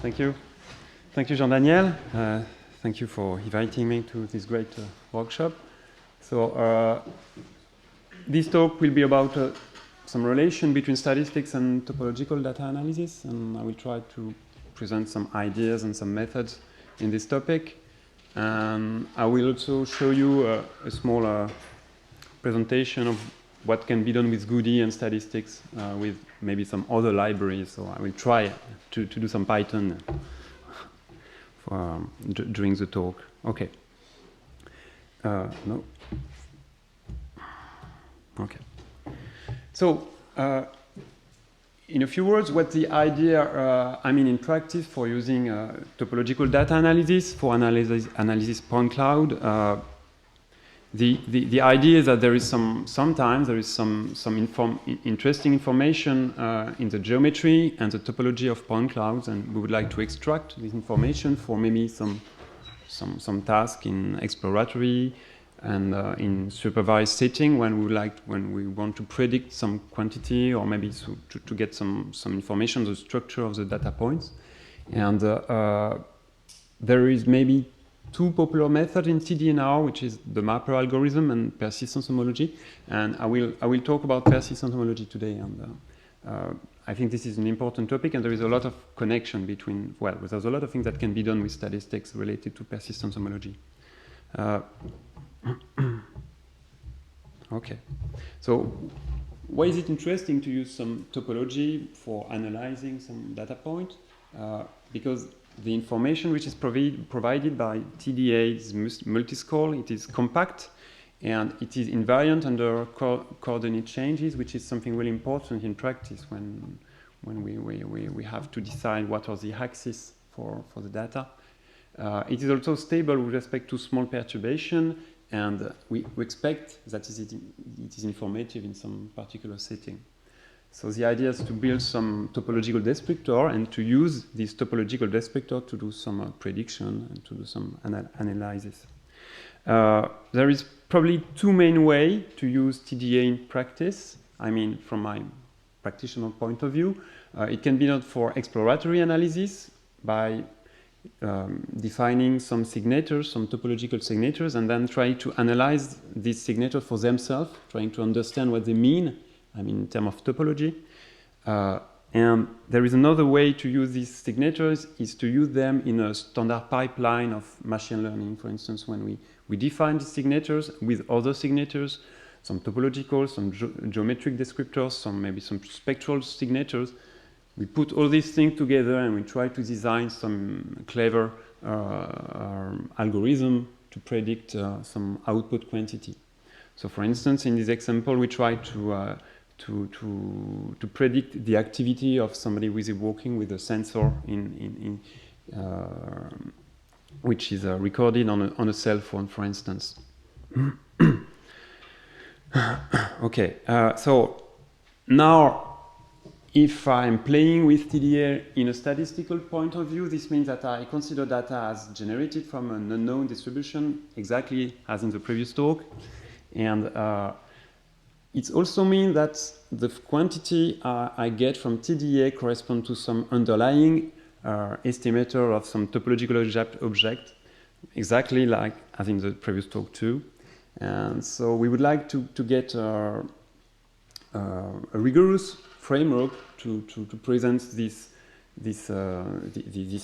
Thank you. Thank you, Jean-Daniel. Thank you for inviting me to this great workshop. So this talk will be about some relation between statistics and topological data analysis, and I will try to present some ideas and some methods in this topic. And I will also show you a small presentation of what can be done with Goody and statistics with maybe some other libraries. So I will try to do some Python during the talk. Okay. No. Okay. So, in a few words, what the idea, I mean in practice for using topological data analysis for analysis point cloud, the idea is that there is sometimes there is some interesting information in the geometry and the topology of point clouds, and we would like to extract this information for maybe some task in exploratory and in supervised setting when we want to predict some quantity or maybe to get some information on the structure of the data points. And there is maybe two popular methods in TDA now, which is the mapper algorithm and persistence homology. And I will talk about persistence homology today. And I think this is an important topic, and there is a lot of connection between, well, there's a lot of things that can be done with statistics related to persistence homology. Okay, so why is it interesting to use some topology for analyzing some data point? Because the information which is provided by TDA is multiscale, it is compact, and it is invariant under coordinate changes, which is something really important in practice when we have to decide what are the axes for the data. It is also stable with respect to small perturbation, and we expect that it is informative in some particular setting. So the idea is to build some topological descriptor and to use this topological descriptor to do some prediction and to do some analysis. There is probably two main ways to use TDA in practice. I mean, from my practitioner point of view, it can be done for exploratory analysis by defining some signatures, some topological signatures, and then try to analyze these signatures for themselves, trying to understand what they mean, I mean, in terms of topology. And there is another way to use these signatures, is to use them in a standard pipeline of machine learning. For instance, when we define the signatures with other signatures, some topological, some geometric descriptors, maybe some spectral signatures, we put all these things together and we try to design some clever algorithm to predict some output quantity. So, for instance, in this example, we try to predict the activity of somebody who is working with a sensor which is recorded on a cell phone, for instance. Okay, so now, if I'm playing with TDA in a statistical point of view, this means that I consider data as generated from an unknown distribution, exactly as in the previous talk. And it also means that the quantity I get from TDA corresponds to some underlying estimator of some topological object, exactly like as in the previous talk too. And so we would like to get a rigorous framework to present this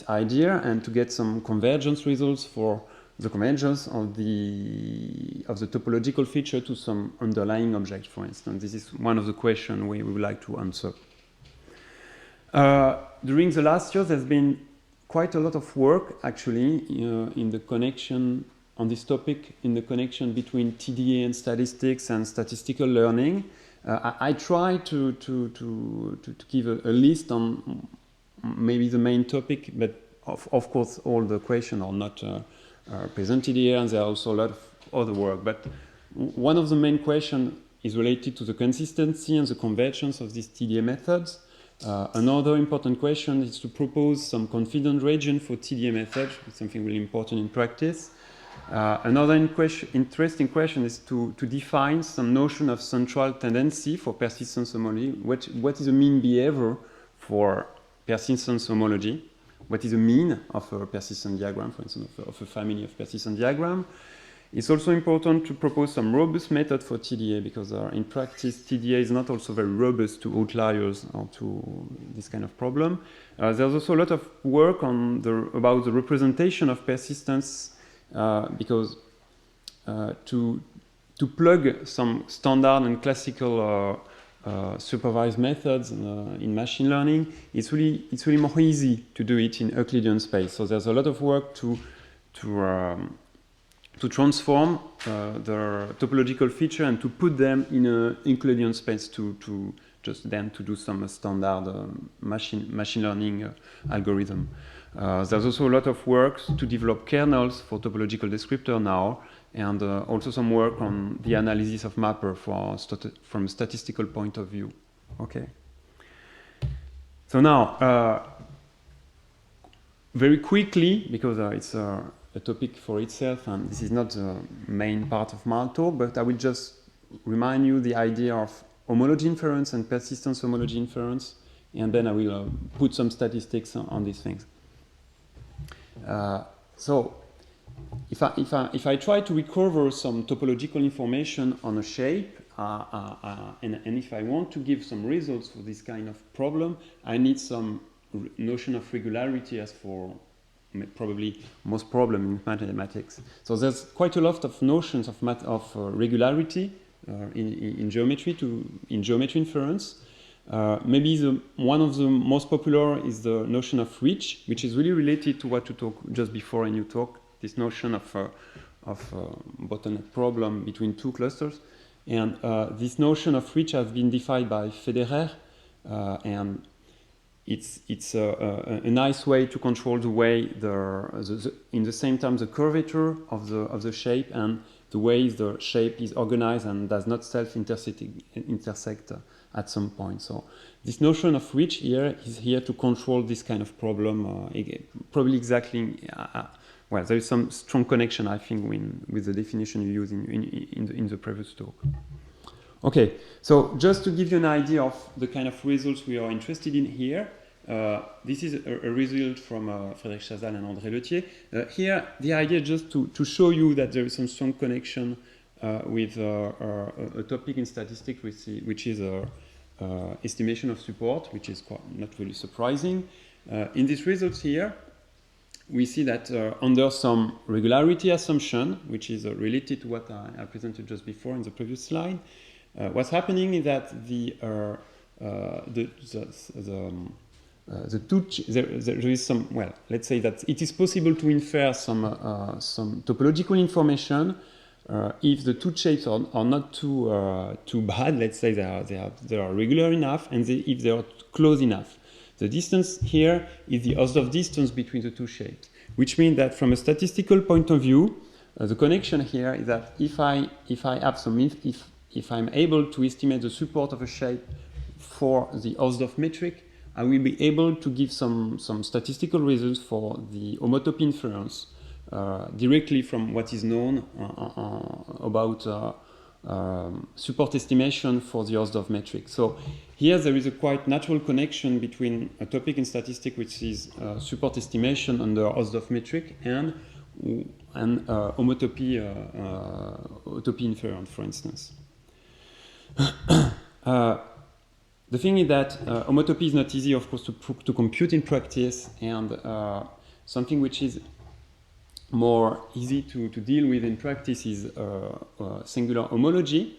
idea and to get some convergence results for the convergence of the topological feature to some underlying object, for instance. This is one of the questions we would like to answer. During the last year, there's been quite a lot of work, actually, in the connection on this topic, in the connection between TDA and statistics and statistical learning. I try to give a list on maybe the main topic, but of course all the questions are not presented here, and there are also a lot of other work. But one of the main questions is related to the consistency and the convergence of these TDA methods. Another important question is to propose some confidence region for TDA methods, which is something really important in practice. Another interesting question is to define some notion of central tendency for persistence homology. What is the mean behavior for persistence homology? what is a mean of a persistent diagram, for instance, of a family of persistent diagram. It's also important to propose some robust method for TDA, because in practice, TDA is not also very robust to outliers or to this kind of problem. There's also a lot of work on about the representation of persistence, because to plug some standard and classical supervised methods in machine learning, it's really more easy to do it in Euclidean space. So there's a lot of work to transform the topological feature and to put them in a Euclidean space to just then to do some standard machine learning algorithm. There's also a lot of work to develop kernels for topological descriptor now, and also some work on the analysis of mapper from a statistical point of view. Okay. So now, very quickly, because it's a topic for itself, and this is not the main part of my talk, but I will just remind you the idea of homology inference and persistence homology inference, and then I will put some statistics on these things. So, if I try to recover some topological information on a shape, and if I want to give some results for this kind of problem, I need some notion of regularity, as for probably most problem in mathematics. So there's quite a lot of notions of regularity in geometry inference. Maybe one of the most popular is the notion of reach, which is really related to what you talked just before in your talk. This notion of bottleneck problem between two clusters, and this notion of reach has been defined by Federer, and it's a nice way to control the way in the same time the curvature of the shape and the way the shape is organized and does not intersect at some point. So this notion of reach here is here to control this kind of problem, probably exactly. Well, there is some strong connection, I think, with the definition you used in the previous talk. Okay, so just to give you an idea of the kind of results we are interested in here, this is a result from Frédéric Chazal and André Letier. Here, the idea is just to show you that there is some strong connection with a topic in statistics, which is estimation of support, which is not really surprising. In these results here, we see that under some regularity assumption, which is related to what I presented just before in the previous slide, what's happening is that there is some, well, let's say that it is possible to infer some topological information if the two shapes are not too bad. Let's say they are regular enough, and if they are close enough. The distance here is the Hausdorff distance between the two shapes, which means that from a statistical point of view, the connection here is that if I'm able to estimate the support of a shape for the Hausdorff metric, I will be able to give some statistical results for the homotopy inference directly from what is known about support estimation for the Hausdorff metric. So here there is a quite natural connection between a topic in statistics, which is support estimation under Hausdorff metric, and homotopy inference, for instance. The thing is that homotopy is not easy, of course, to compute in practice, and something which is more easy to deal with in practice is singular homology.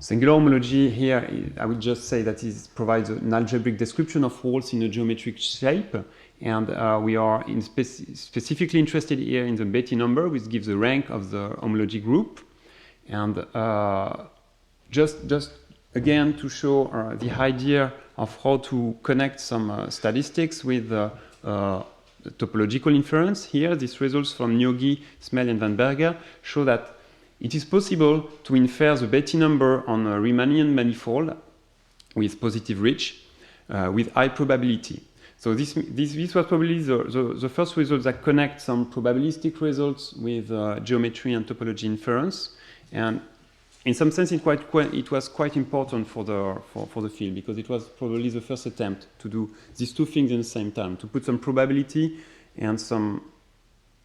Singular homology here, I would just say that it provides an algebraic description of walls in a geometric shape, and we are specifically interested here in the Betti number, which gives the rank of the homology group. And just again to show the idea of how to connect some statistics with topological inference. Here, these results from Nyogi, Smell, and Van Berger show that it is possible to infer the Betti number on a Riemannian manifold with positive reach with high probability. So this was probably the first result that connect some probabilistic results with geometry and topology inference. And in some sense, it was quite important for the field, because it was probably the first attempt to do these two things at the same time, to put some probability and some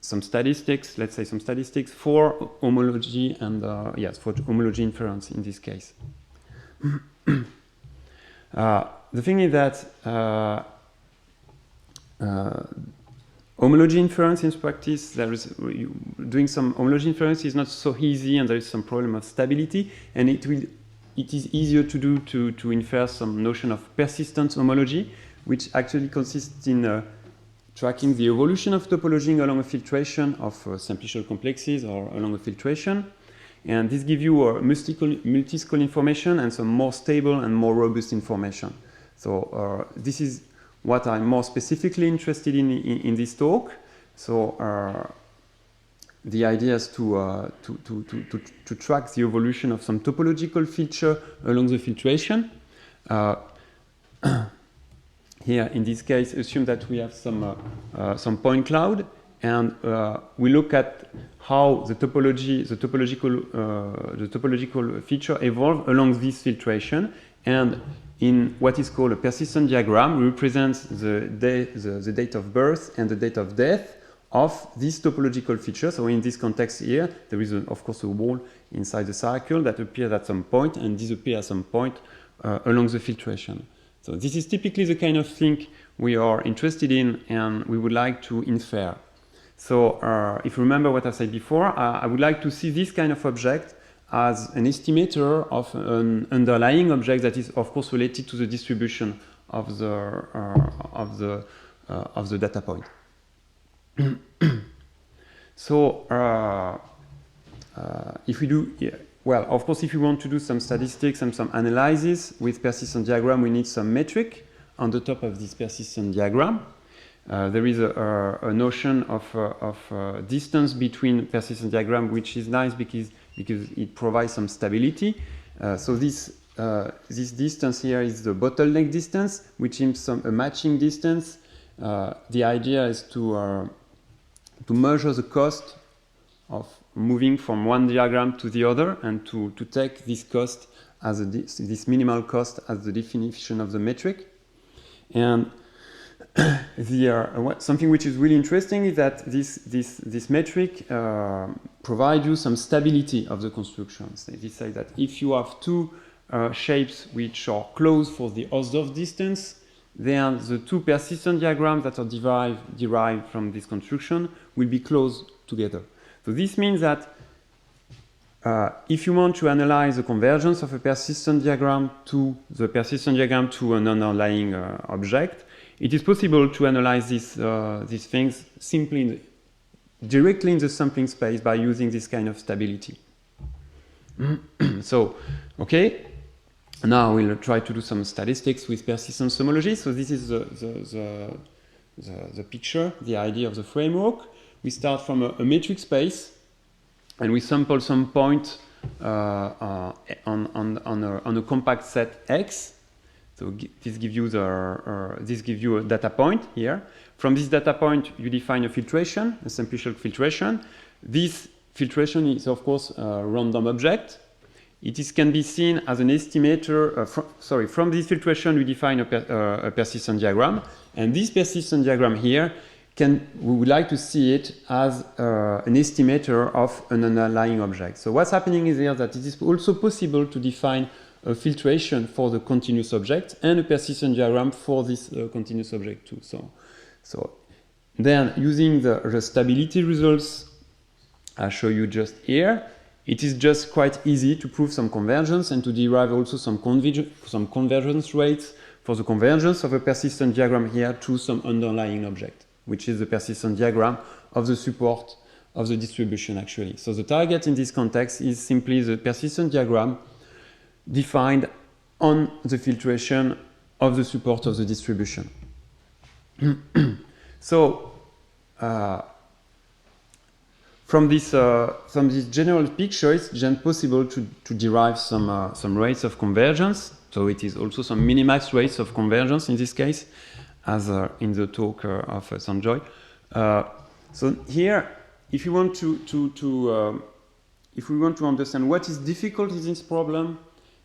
statistics, let's say some statistics for homology and yes, for homology inference in this case. The thing is that homology inference in practice, doing some homology inference is not so easy, and there is some problem of stability, and it is easier to do to infer some notion of persistent homology, which actually consists in tracking the evolution of topology along a filtration of simplicial complexes or along a filtration. And this gives you multi-school information and some more stable and more robust information. So this is what I'm more specifically interested in this talk. So the idea is to track the evolution of some topological feature along the filtration. Here, in this case, assume that we have some point cloud, and we look at how the topological feature evolve along this filtration. And in what is called a persistent diagram, we represent the date of birth and the date of death of this topological feature. So in this context here, there is, of course, a wall inside the circle that appears at some point and disappears at some point along the filtration. So this is typically the kind of thing we are interested in and we would like to infer. So if you remember what I said before, I would like to see this kind of object as an estimator of an underlying object that is, of course, related to the distribution of the data point. So if we do, well, of course, if you want to do some statistics and some analysis with persistent diagram, we need some metric on the top of this persistent diagram. There is a notion of distance between persistent diagram, which is nice because it provides some stability. So this distance here is the bottleneck distance, which is a matching distance. The idea is to measure the cost of moving from one diagram to the other, and to take this cost as this minimal cost as the definition of the metric. And something which is really interesting is that this metric provides you some stability of the constructions. They say that if you have two shapes which are close for the Hausdorff distance, then the two persistent diagrams that are derived from this construction will be close together. So this means that if you want to analyze the convergence of a persistent diagram to an underlying object, it is possible to analyze these things simply directly in the sampling space by using this kind of stability. So, okay, now we'll try to do some statistics with persistence homology. So this is the picture, the idea of the framework. We start from a metric space, and we sample some point on a compact set X. So this gives you a data point here. From this data point, you define a filtration, a simplicial filtration. This filtration is, of course, a random object. It can be seen as an estimator. From this filtration, we define a persistent diagram, and this persistent diagram here we would like to see it as an estimator of an underlying object. So what's happening is here that it is also possible to define a filtration for the continuous object and a persistent diagram for this continuous object too. So then using the stability results I show you just here, it is just quite easy to prove some convergence and to derive also some convergence rates for the convergence of a persistent diagram here to some underlying object, which is the persistent diagram of the support of the distribution actually. So the target in this context is simply the persistent diagram defined on the filtration of the support of the distribution. So from this general picture, it's then possible to derive some rates of convergence. So it is also some minimax rates of convergence in this case, as in the talk of Sanjoy. So here, if you want to if we want to understand what is difficult in this problem,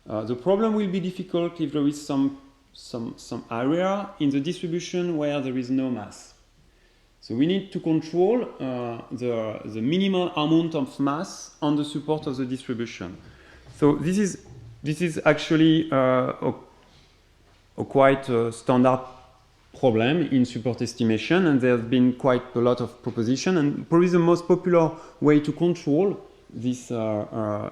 the problem will be difficult if there is some area in the distribution where there is no mass. So we need to control the minimal amount of mass on the support of the distribution. So this is actually a quite standard problem in support estimation, and there have been quite a lot of propositions. And probably the most popular way to control this, the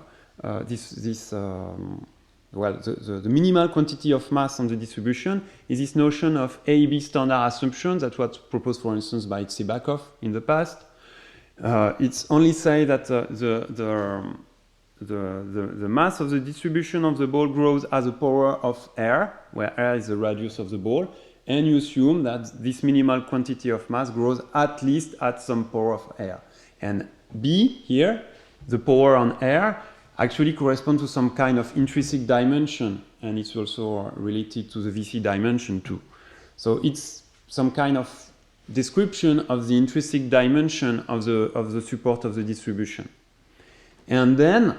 minimal quantity of mass on the distribution is this notion of A/B standard assumption that was proposed, for instance, by Tsebakov in the past. It's only say that the mass of the distribution of the ball grows as a power of r, where r is the radius of the ball, and you assume that this minimal quantity of mass grows at least at some power of r. And B here, the power on r, actually corresponds to some kind of intrinsic dimension, and it's also related to the VC dimension too. So it's some kind of description of the intrinsic dimension of the support of the distribution. And then,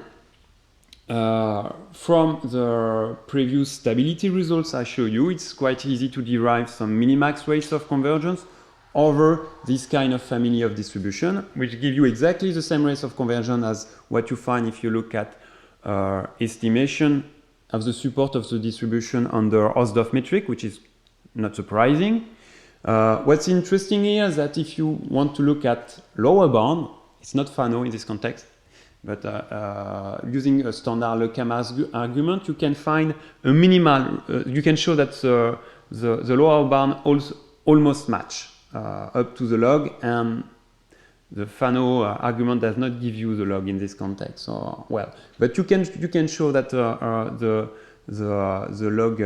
from the previous stability results I show you, it's quite easy to derive some minimax rates of convergence over this kind of family of distribution, which give you exactly the same rates of convergence as what you find if you look at estimation of the support of the distribution under Hausdorff metric, which is not surprising. What's interesting here is that if you want to look at lower bound, it's not Fano in this context, but using a standard Le-Camas argument, you can find a minimal, you can show that the lower bound almost match up to the log, and the Fano argument does not give you the log in this context. So, well, but you can show that the log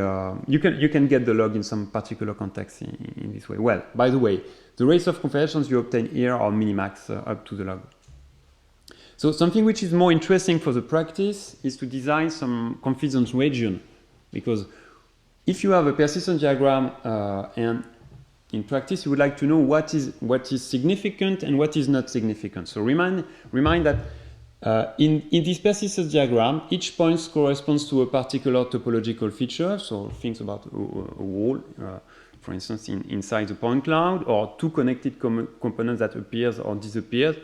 you can get the log in some particular context in this way. Well, by the way, the rates of convergence you obtain here are minimax up to the log. So something which is more interesting for the practice is to design some confidence region, because if you have a persistence diagram and in practice you would like to know what is significant and what is not significant. So remind that in this persistence diagram, each point corresponds to a particular topological feature. So think about a wall, for instance, inside the point cloud, or two connected components that appears or disappears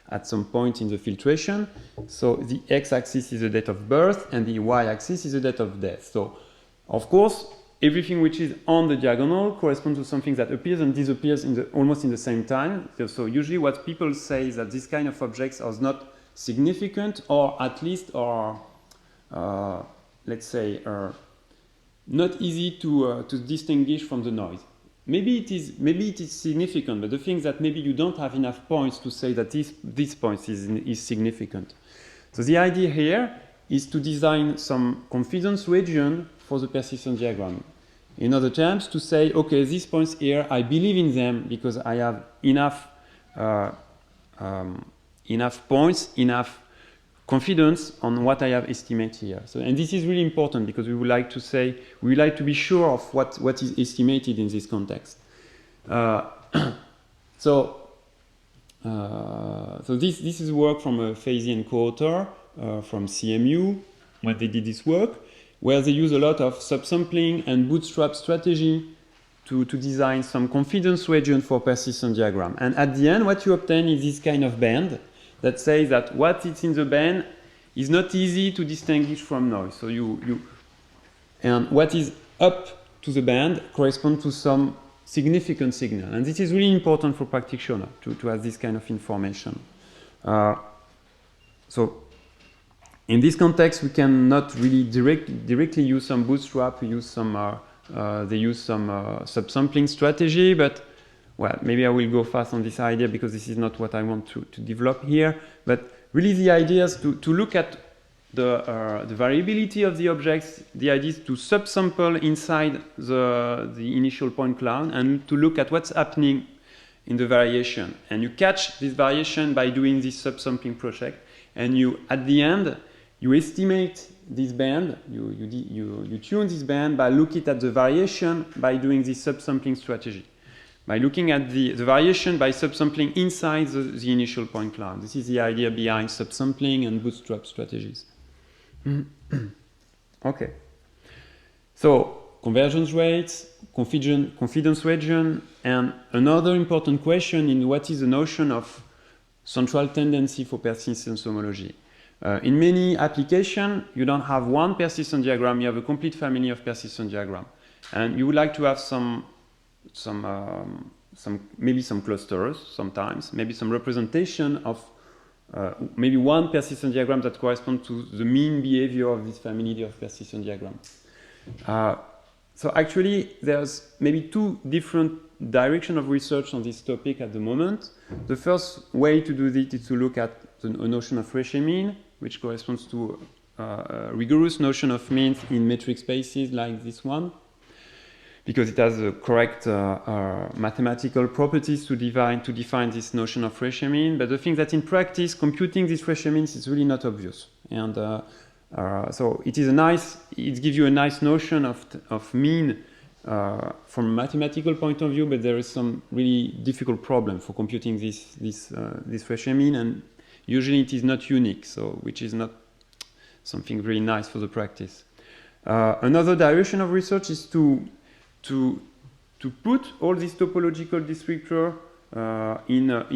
at some point in the filtration. So the x-axis is the date of birth, and the y-axis is the date of death. So, of course, everything which is on the diagonal corresponds to something that appears and disappears almost in the same time. So usually what people say is that this kind of objects are not significant, or at least are, let's say, not easy to distinguish from the noise. Maybe it is significant, but the thing is that maybe you don't have enough points to say that this point is significant. So the idea here is to design some confidence region for the persistence diagram. In other terms, to say, okay, these points here, I believe in them because I have enough points, enough confidence on what I have estimated here. So, and this is really important because we would like to say, we would like to be sure of what is estimated in this context. So this is work from a Fazy and co-author from CMU when they did this work, where they use a lot of subsampling and bootstrap strategy to design some confidence region for persistence diagram. And at the end, what you obtain is this kind of band that says that what is in the band is not easy to distinguish from noise. So and what is up to the band corresponds to some significant signal. And this is really important for practitioners to have this kind of information. So in this context, we cannot really directly use some bootstrap. We use some they use some subsampling strategy, but well, maybe I will go fast on this idea because this is not what I want to develop here. But really, the idea is to look at the variability of the objects. The idea is to subsample inside the initial point cloud and to look at what's happening in the variation. And you catch this variation by doing this subsampling project. And you, at the end, you estimate this band, you tune this band by looking at the variation by doing this subsampling strategy. by looking at the variation by subsampling inside the initial point cloud. This is the idea behind subsampling and bootstrap strategies. Okay. So, convergence rates, confidence region, and another important question in what is the notion of central tendency for persistence homology. In many applications, you don't have one persistent diagram, you have a complete family of persistent diagrams. And you would like to have maybe some clusters sometimes, maybe some representation of maybe one persistent diagram that corresponds to the mean behavior of this family of persistent diagrams. So actually, there's maybe two different directions of research on this topic at the moment. The first way to do this is to look at the notion of Reche mean, which corresponds to a rigorous notion of means in metric spaces like this one, because it has the correct mathematical properties to define this notion of Reche mean. But the thing that in practice, computing this Reche means is really not obvious. And so it gives you a nice notion of mean from a mathematical point of view, but there is some really difficult problem for computing this Reche mean, and usually it is not unique, so which is not something really nice for the practice. Another direction of research is to put all these topological descriptors in a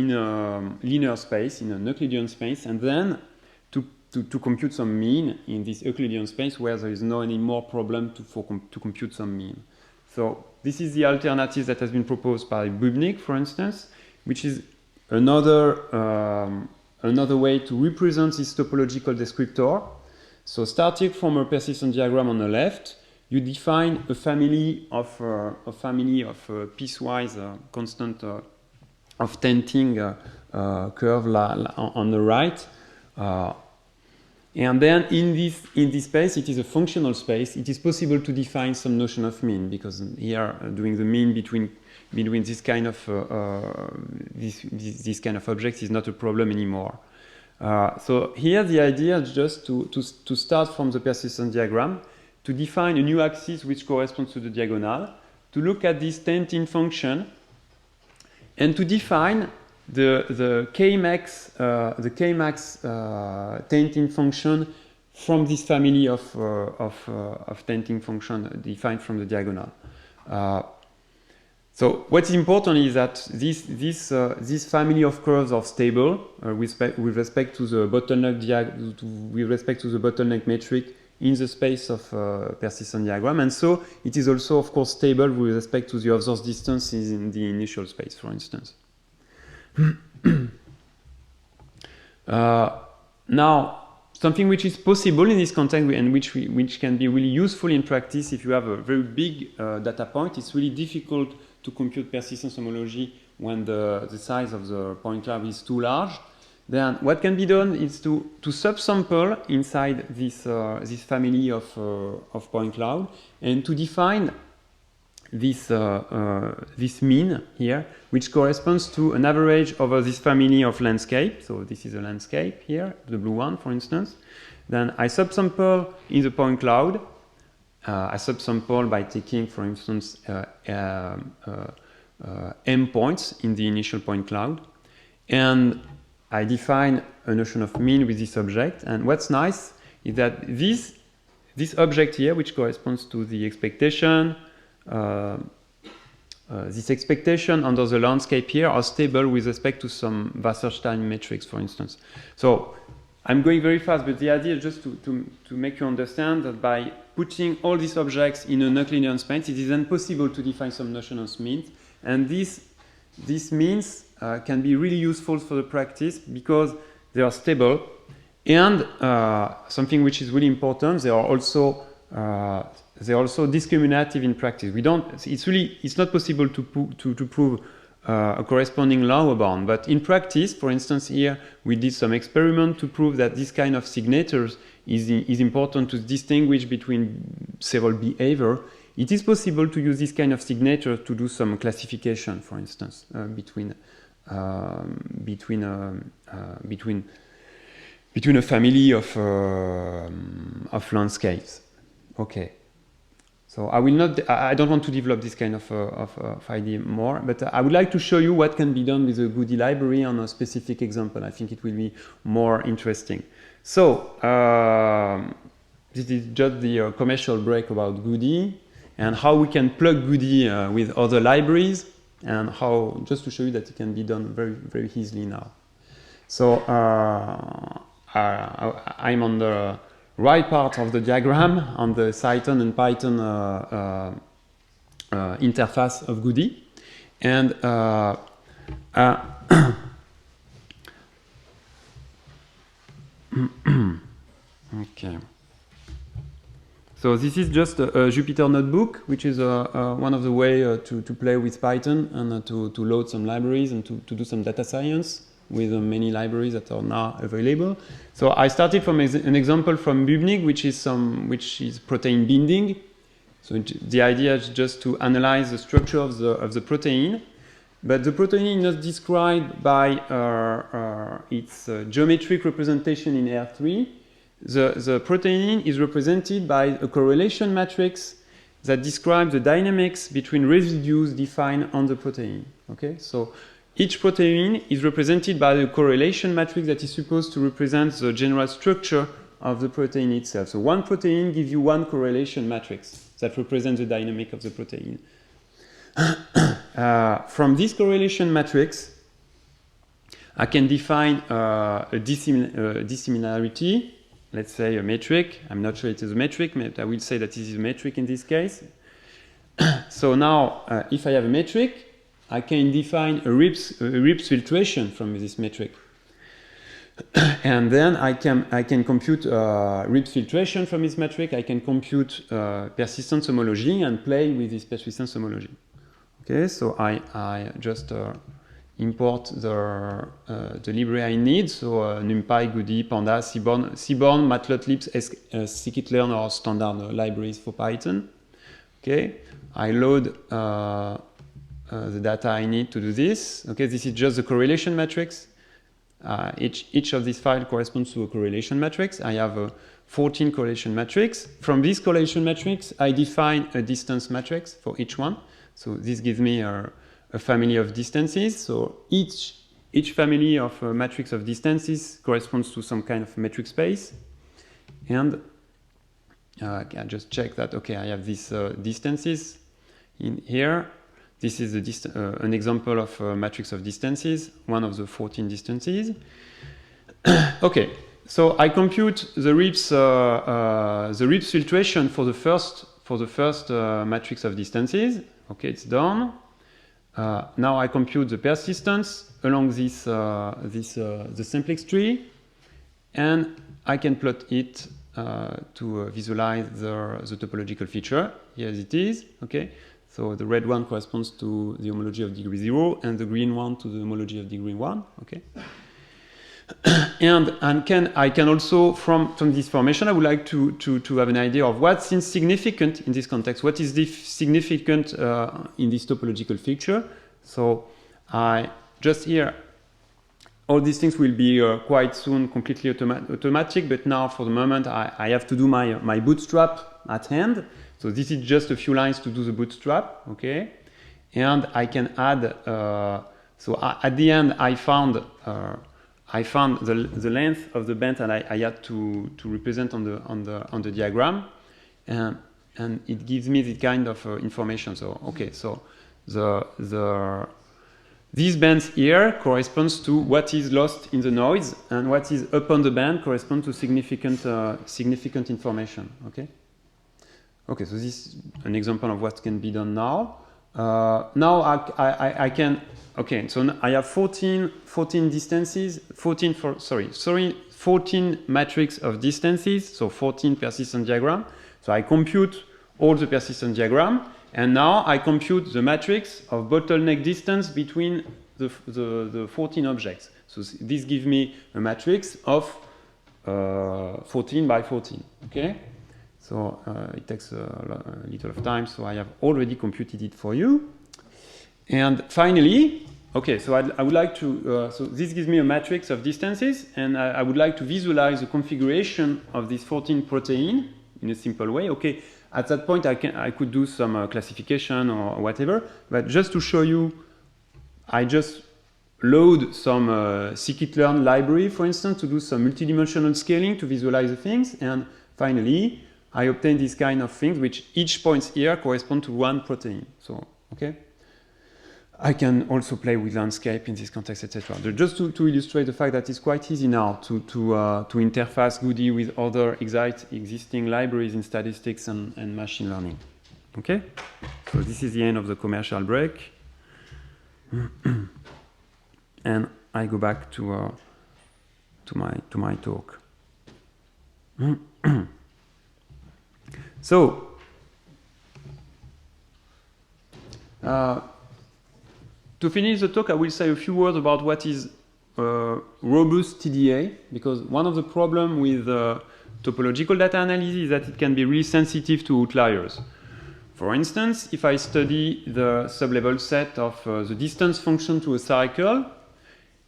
linear space, in a Euclidean space, and then to compute some mean in this Euclidean space where there is no any more problem to compute some mean. So this is the alternative that has been proposed by Bubnik, for instance, which is another way to represent this topological descriptor. So starting from a persistent diagram on the left, you define a family of piecewise constant of tenting curve on the right. And then in this space, it is a functional space. It is possible to define some notion of mean, because here doing the mean between this kind of this kind of objects is not a problem anymore. So here the idea is just to start from the persistent diagram, to define a new axis which corresponds to the diagonal, to look at this tenting function, and to define the Kmax tenting function from this family of tenting function defined from the diagonal. So what is important is that this family of curves are stable with respect to the bottleneck metric in the space of persistent diagram, and so it is also, of course, stable with respect to the other distances in the initial space, for instance. Now, something which is possible in this context and which can be really useful in practice if you have a very big data point. It's really difficult to compute persistence homology when the size of the point cloud is too large. Then what can be done is to subsample inside this family of point cloud and to define this mean here, which corresponds to an average over this family of landscape. So this is a landscape here, the blue one, for instance. Then I subsample in the point cloud. I subsample by taking, for instance, m points in the initial point cloud, and I define a notion of mean with this object. And what's nice is that this object here, which corresponds to the expectation, this expectation under the landscape here are stable with respect to some Wasserstein metrics, for instance. So I'm going very fast, but the idea is just to make you understand that by putting all these objects in an Euclidean space, it is then possible to define some notion of means. And these means can be really useful for the practice because they are stable. And something which is really important, they are also discriminative in practice. It's not possible to prove a corresponding lower bound, but in practice, for instance, here we did some experiment to prove that this kind of signatures is important to distinguish between several behavior. It is possible to use this kind of signature to do some classification, for instance, between a family of landscapes. Okay. So I will not. I don't want to develop this kind of idea more, but I would like to show you what can be done with a Goody library on a specific example. I think it will be more interesting. So this is just the commercial break about Goody and how we can plug Goody with other libraries, and how, just to show you that it can be done very, very easily now. So I'm on the right part of the diagram on the Cython and Python interface of Goody, and okay. So this is just a Jupyter notebook, which is one of the ways to play with Python and to load some libraries and to do some data science with many libraries that are now available. So I started from an example from Bubnik, which is protein binding. So the idea is just to analyze the structure of the protein, but the protein is not described by its geometric representation in R3. The protein is represented by a correlation matrix that describes the dynamics between residues defined on the protein. Okay, so each protein is represented by a correlation matrix that is supposed to represent the general structure of the protein itself. So one protein gives you one correlation matrix that represents the dynamic of the protein. From this correlation matrix, I can define a dissimilarity. Let's say a metric. I'm not sure it is a metric, but I will say that this is a metric in this case. So now, if I have a metric, I can define a Rips filtration from this metric. And then I can compute Rips filtration from this metric. I can compute persistence homology and play with this persistence homology. Okay, so I just import the library I need, so NumPy, Goody, Panda, Seaborn, Matplotlib, scikit-learn or standard libraries for Python. Okay, I load the data I need to do this. Okay, this is just the correlation matrix. Each of these files corresponds to a correlation matrix. I have 14 correlation matrix. From this correlation matrix, I define a distance matrix for each one. So this gives me a family of distances. So each family of matrix of distances corresponds to some kind of metric space. And I just check that, okay, I have these distances in here. This is an example of a matrix of distances, one of the 14 distances. Okay, so I compute the Rips filtration for the first matrix of distances. Okay, it's done. Now I compute the persistence along the simplex tree, and I can plot it to visualize the topological feature. Here it is. Okay, so the red one corresponds to the homology of degree 0, and the green one to the homology of degree 1. Okay, and I can also from this formation I would like to have an idea of what's insignificant in this context. What is significant in this topological feature? So I just here, all these things will be quite soon completely automatic, but now for the moment I have to do my bootstrap at hand. So this is just a few lines to do the bootstrap, okay? And I can add, so at the end I found the length of the band that I had to represent on the diagram, and it gives me this kind of information. So okay, so these bands here corresponds to what is lost in the noise, and what is up on the band corresponds to significant information. Okay. Okay, so this is an example of what can be done now. Now I can. Okay, so I have 14 distances, 14 matrix of distances, so 14 persistent diagram. So I compute all the persistent diagram, and now I compute the matrix of bottleneck distance between the 14 objects. So this gives me a matrix of 14 by 14. Okay, so it takes a little of time, so I have already computed it for you. And finally, okay, so I would like to, so this gives me a matrix of distances, and I would like to visualize the configuration of this 14 protein in a simple way. Okay, At that point, I could do some classification or whatever, but just to show you, I just load some scikit-learn library, for instance, to do some multidimensional scaling to visualize the things, and finally, I obtain this kind of things, which each points here correspond to one protein. So, okay? I can also play with landscape in this context, etc. Just to illustrate the fact that it's quite easy now to interface Goody with other existing libraries in statistics and machine learning. Okay? So this is the end of the commercial break. And I go back to my talk. So, to finish the talk, I will say a few words about what is robust TDA, because one of the problems with topological data analysis is that it can be really sensitive to outliers. For instance, if I study the sublevel set of the distance function to a circle,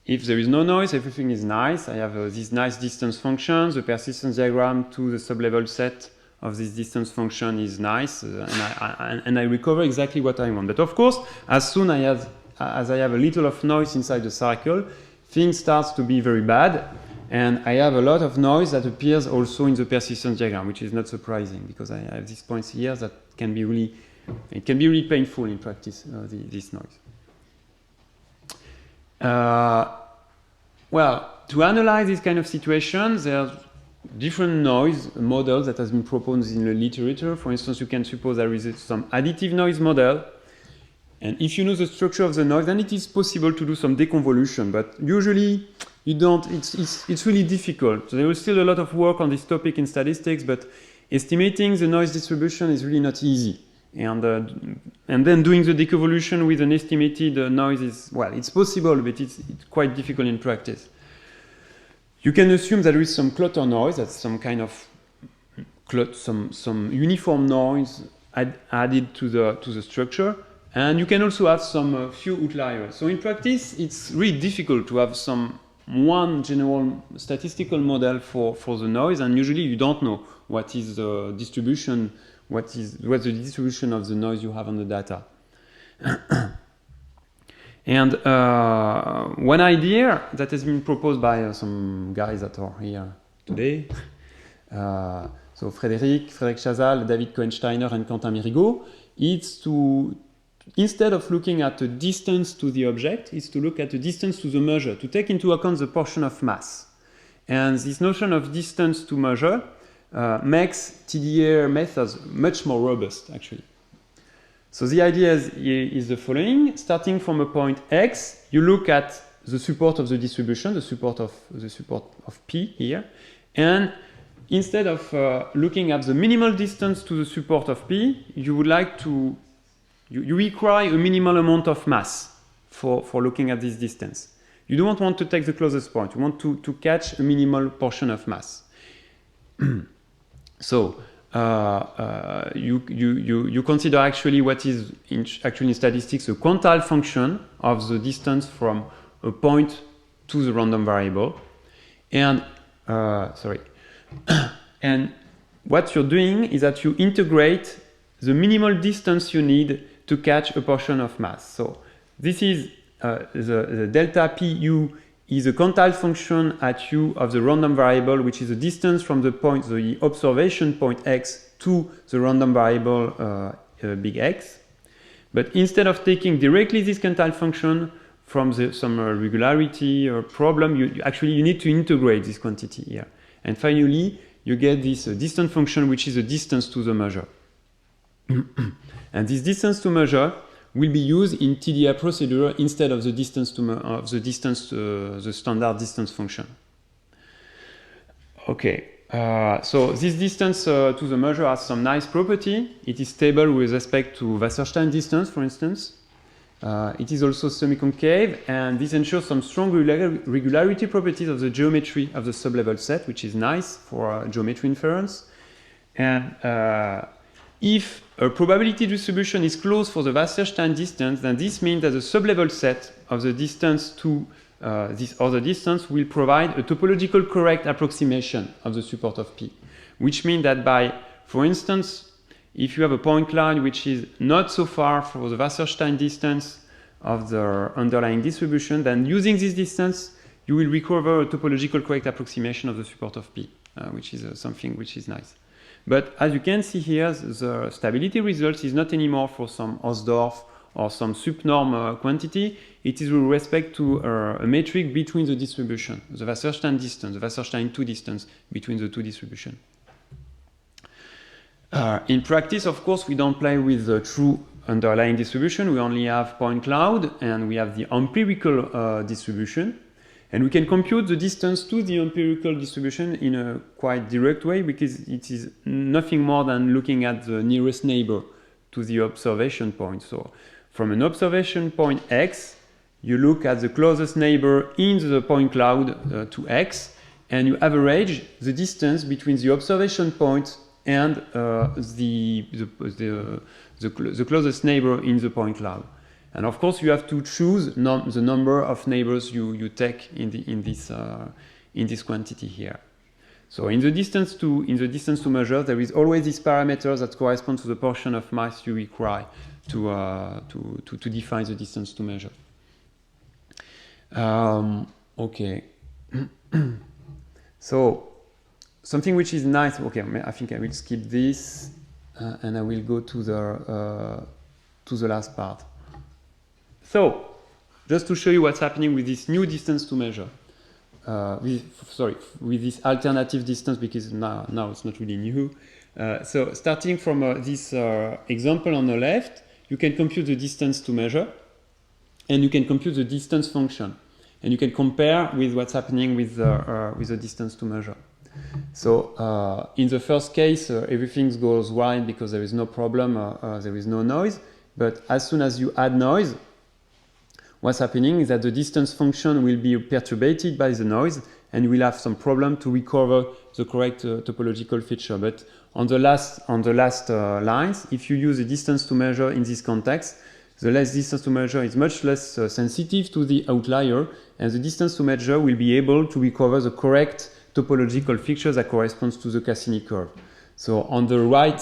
if there is no noise, everything is nice. I have this nice distance function. The persistence diagram to the sublevel set of this distance function is nice, and I recover exactly what I want. But of course, as soon as I have a little of noise inside the circle, things start to be very bad, and I have a lot of noise that appears also in the persistence diagram, which is not surprising because I have these points here that can be really painful in practice, this noise. Well, to analyze this kind of situations, there are different noise models that has been proposed in the literature. For instance, you can suppose there is some additive noise model, and if you know the structure of the noise, then it is possible to do some deconvolution, but usually you don't. It's really difficult. So there is still a lot of work on this topic in statistics, but estimating the noise distribution is really not easy. And then doing the deconvolution with an estimated noise is, well, it's possible, but it's quite difficult in practice. You can assume that there is some clutter noise, that's some kind of some uniform noise added to the structure, and you can also have some few outliers. So in practice, it's really difficult to have one general statistical model for the noise, and usually you don't know what is the distribution. What's the distribution of the noise you have on the data? And one idea that has been proposed by some guys that are here today, so Frédéric Chazal, David Cohensteiner, and Quentin Mirigot, is to, instead of looking at the distance to the object, is to look at the distance to the measure, to take into account the portion of mass. And this notion of distance to measure makes TDA methods much more robust, actually. So the idea is the following. Starting from a point X, you look at the support of the distribution, the support of P here, and instead of looking at the minimal distance to the support of P, you would like to you require a minimal amount of mass for looking at this distance. You don't want to take the closest point. You want to catch a minimal portion of mass. So you consider actually what is actually in statistics a quantile function of the distance from a point to the random variable, and and what you're doing is that you integrate the minimal distance you need to catch a portion of mass. So this is the delta pu is a quantile function at u of the random variable, which is the distance from the point, the observation point x, to the random variable big X. But instead of taking directly this quantile function from some regularity or problem, you need to integrate this quantity here. And finally, you get this distance function, which is the distance to the measure. And this distance to measure will be used in TDA procedure instead of the distance the standard distance function. Okay, so this distance to the measure has some nice property. It is stable with respect to Wasserstein distance, for instance. It is also semi-concave, and this ensures some strong regularity properties of the geometry of the sublevel set, which is nice for geometry inference. And if a probability distribution is close for the Wasserstein distance, then this means that the sublevel set of the distance to this other distance will provide a topological correct approximation of the support of P, which means that by, for instance, if you have a point cloud which is not so far from the Wasserstein distance of the underlying distribution, then using this distance, you will recover a topological correct approximation of the support of P, which is something which is nice. But as you can see here, the stability result is not anymore for some Hausdorff or some subnorm quantity. It is with respect to a metric between the distribution, the Wasserstein distance, the Wasserstein 2 distance between the two distributions. In practice, of course, we don't play with the true underlying distribution. We only have point cloud, and we have the empirical distribution. And we can compute the distance to the empirical distribution in a quite direct way, because it is nothing more than looking at the nearest neighbor to the observation point. So from an observation point X, you look at the closest neighbor in the point cloud to X, and you average the distance between the observation point and the closest neighbor in the point cloud. And of course, you have to choose the number of neighbors you take in this quantity here. So in the distance to measure, there is always this parameter that corresponds to the portion of mass you require to define the distance to measure. Okay. So something which is nice. Okay, I think I will skip this and I will go to the last part. So, just to show you what's happening with this new distance to measure, with this alternative distance, because now it's not really new. So, starting from this example on the left, you can compute the distance to measure, and you can compute the distance function, and you can compare with what's happening with the distance to measure. So, in the first case, everything goes right because there is no problem, there is no noise. But as soon as you add noise, what's happening is that the distance function will be perturbed by the noise, and you will have some problem to recover the correct topological feature. But on the last lines, if you use the distance to measure in this context, the less distance to measure is much less sensitive to the outlier, and the distance to measure will be able to recover the correct topological feature that corresponds to the Cassini curve. So on the right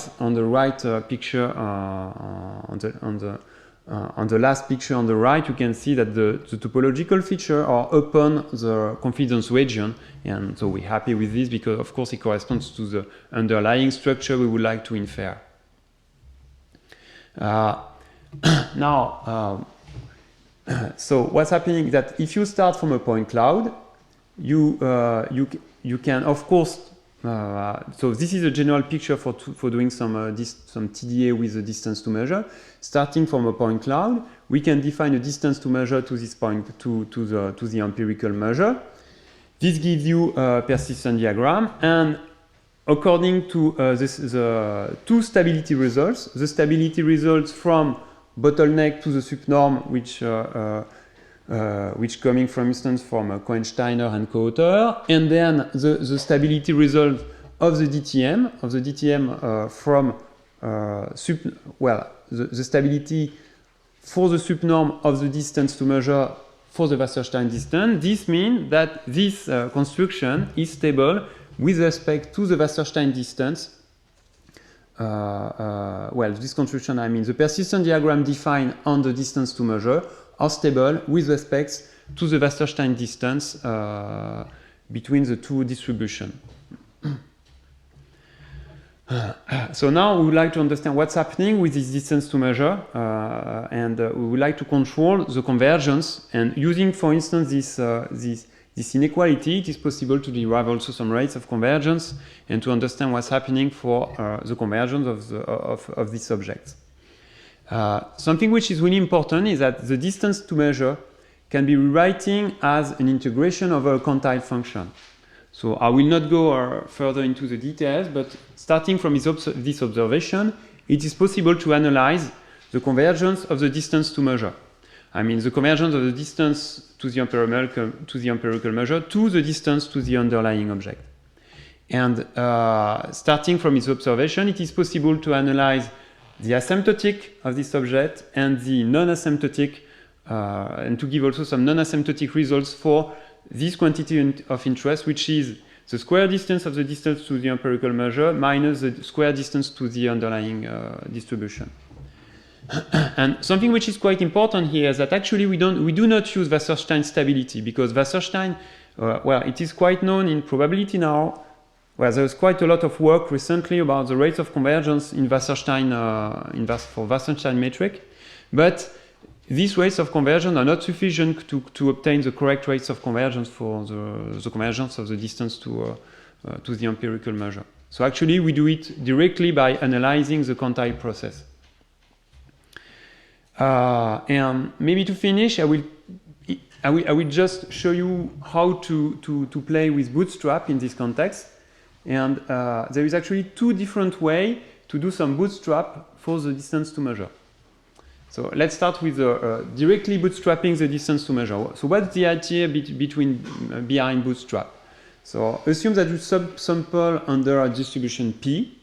picture, on the last picture on the right, you can see that the topological feature are upon the confidence region, and so we're happy with this because, of course, it corresponds to the underlying structure we would like to infer. So what's happening is that if you start from a point cloud, you can, of course, so this is a general picture for doing some TDA with the distance to measure. Starting from a point cloud, we can define a distance to measure to this point to the empirical measure. This gives you a persistence diagram, and according to the two stability results, the stability results from bottleneck to the subnorm, which coming, for instance, from Cohensteiner and co-author, and then the stability result of the DTM, from the stability for the subnorm of the distance to measure for the Wasserstein distance. This means that this construction is stable with respect to the Wasserstein distance. This construction, I mean, the persistence diagram defined on the distance to measure are stable with respect to the Wasserstein distance between the two distributions. So now we would like to understand what's happening with this distance to measure, and we would like to control the convergence. And using, for instance, this inequality, it is possible to derive also some rates of convergence and to understand what's happening for the convergence of these objects. Something which is really important is that the distance to measure can be rewriting as an integration over a quantile function. So I will not go further into the details, but starting from this observation, it is possible to analyze the convergence of the distance to measure. I mean the convergence of the distance to the empirical measure to the distance to the underlying object. And starting from its observation, it is possible to analyze the asymptotic of this object and the non-asymptotic, and to give also some non-asymptotic results for this quantity of interest, which is the square distance of the distance to the empirical measure minus the square distance to the underlying distribution. And something which is quite important here is that actually we do not use Wasserstein stability, because Wasserstein, well, it is quite known in probability now. Well, there's quite a lot of work recently about the rates of convergence in Wasserstein, for Wasserstein metric, but these rates of convergence are not sufficient to obtain the correct rates of convergence for the convergence of the distance to the empirical measure. So actually we do it directly by analyzing the quantile process. And maybe to finish, I will just show you how to play with Bootstrap in this context. And there is actually two different ways to do some Bootstrap for the distance to measure. So let's start with directly bootstrapping the distance to measure. So what's the idea behind Bootstrap? So assume that you subsample under a distribution P,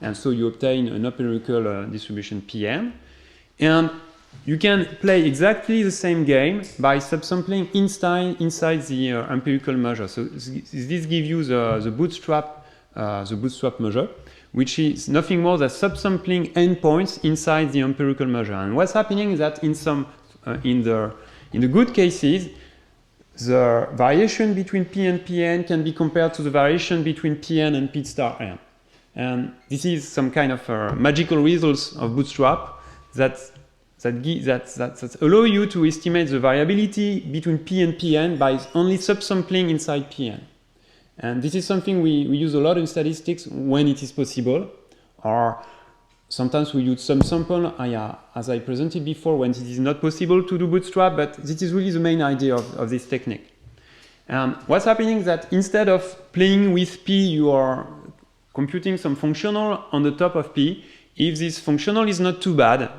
and so you obtain an empirical distribution Pn, and you can play exactly the same game by subsampling inside the empirical measure. So this gives you the bootstrap measure, which is nothing more than subsampling endpoints inside the empirical measure. And what's happening is that in the good cases, the variation between P and Pn can be compared to the variation between Pn and P star n. And this is some kind of magical results of Bootstrap that allow you to estimate the variability between P and Pn by only subsampling inside Pn. And this is something we use a lot in statistics when it is possible, or sometimes we use some sample, as I presented before, when it is not possible to do Bootstrap, but this is really the main idea of this technique. And what's happening is that instead of playing with P, you are computing some functional on the top of P. If this functional is not too bad,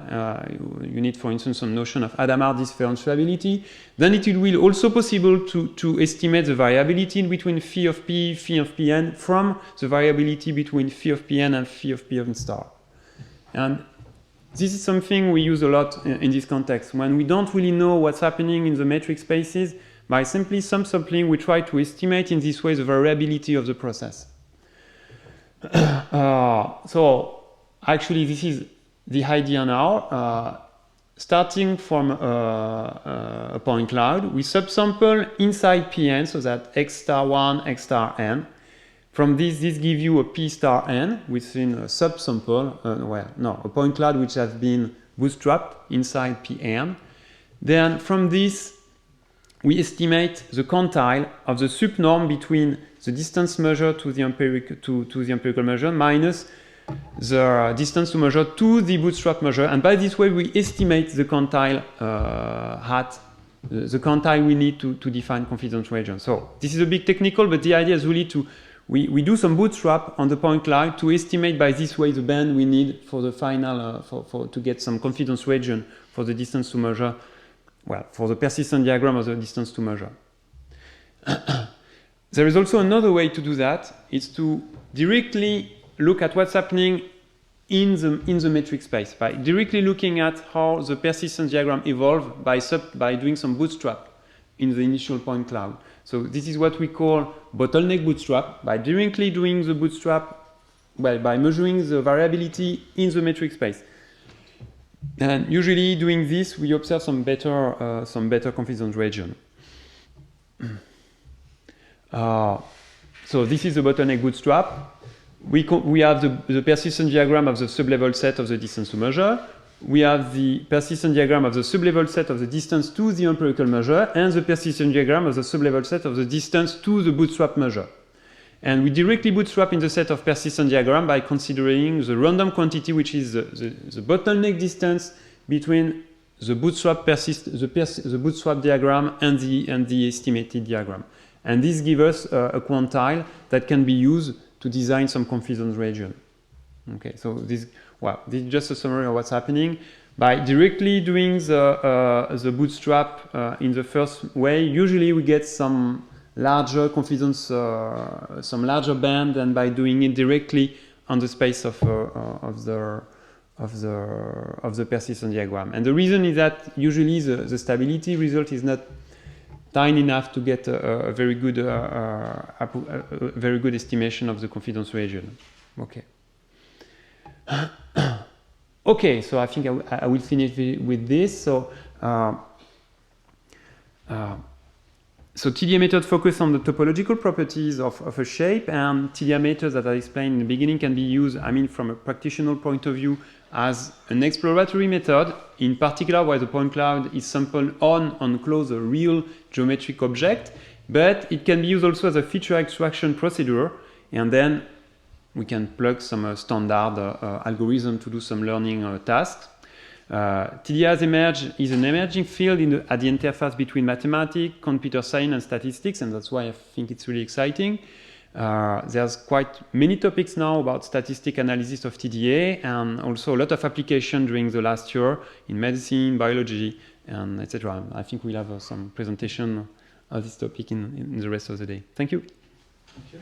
you need, for instance, some notion of Hadamard differentiability, then it will also possible to estimate the variability between phi of P, phi of Pn from the variability between phi of Pn and phi of Pn star. And this is something we use a lot in this context. When we don't really know what's happening in the metric spaces, by simply subsampling, we try to estimate in this way the variability of the process. So actually, this is the idea now. Starting from a point cloud, we subsample inside Pn, so that x star 1, x star n. From this gives you a P star n within a subsample, a point cloud which has been bootstrapped inside Pn. Then from this, we estimate the quantile of the subnorm between the distance measured to the empirical measure minus the distance to measure to the bootstrap measure, and by this way we estimate the quantile the quantile we need to define confidence region. So this is a bit technical, but the idea is really we do some bootstrap on the point cloud to estimate by this way the band we need for the final to get some confidence region for the distance to measure, for the persistent diagram of the distance to measure. There is also another way to do that. It's to directly look at what's happening in the metric space by directly looking at how the persistence diagram evolved by doing some bootstrap in the initial point cloud. So this is what we call bottleneck bootstrap, by directly doing the bootstrap, by measuring the variability in the metric space. And usually doing this, we observe some better confidence region. So this is the bottleneck bootstrap. We have the persistence diagram of the sublevel set of the distance to measure. We have the persistence diagram of the sublevel set of the distance to the empirical measure, and the persistence diagram of the sublevel set of the distance to the bootstrap measure. And we directly bootstrap in the set of persistence diagram by considering the random quantity, which is the bottleneck distance between the bootstrap the bootstrap diagram and the estimated diagram. And this gives us a quantile that can be used to design some confidence region. Okay, so this is just a summary of what's happening. By directly doing the bootstrap in the first way, usually we get some larger confidence, some larger band than by doing it directly on the space of the persistence diagram. And the reason is that usually the stability result is not tiny enough to get a very good estimation of the confidence region. Okay. Okay, so I think I will finish with this. So TDA methods focus on the topological properties of a shape, and TDA methods that I explained in the beginning can be used, I mean, from a practitioner point of view, as an exploratory method, in particular where the point cloud is sampled on and close a real geometric object, but it can be used also as a feature extraction procedure, and then we can plug some standard algorithm to do some learning tasks. TDA is an emerging field at the interface between mathematics, computer science, and statistics, and that's why I think it's really exciting. There's quite many topics now about statistical analysis of TDA, and also a lot of application during the last year in medicine, biology, and etc. I think we'll have some presentation of this topic in the rest of the day. Thank you. Thank you.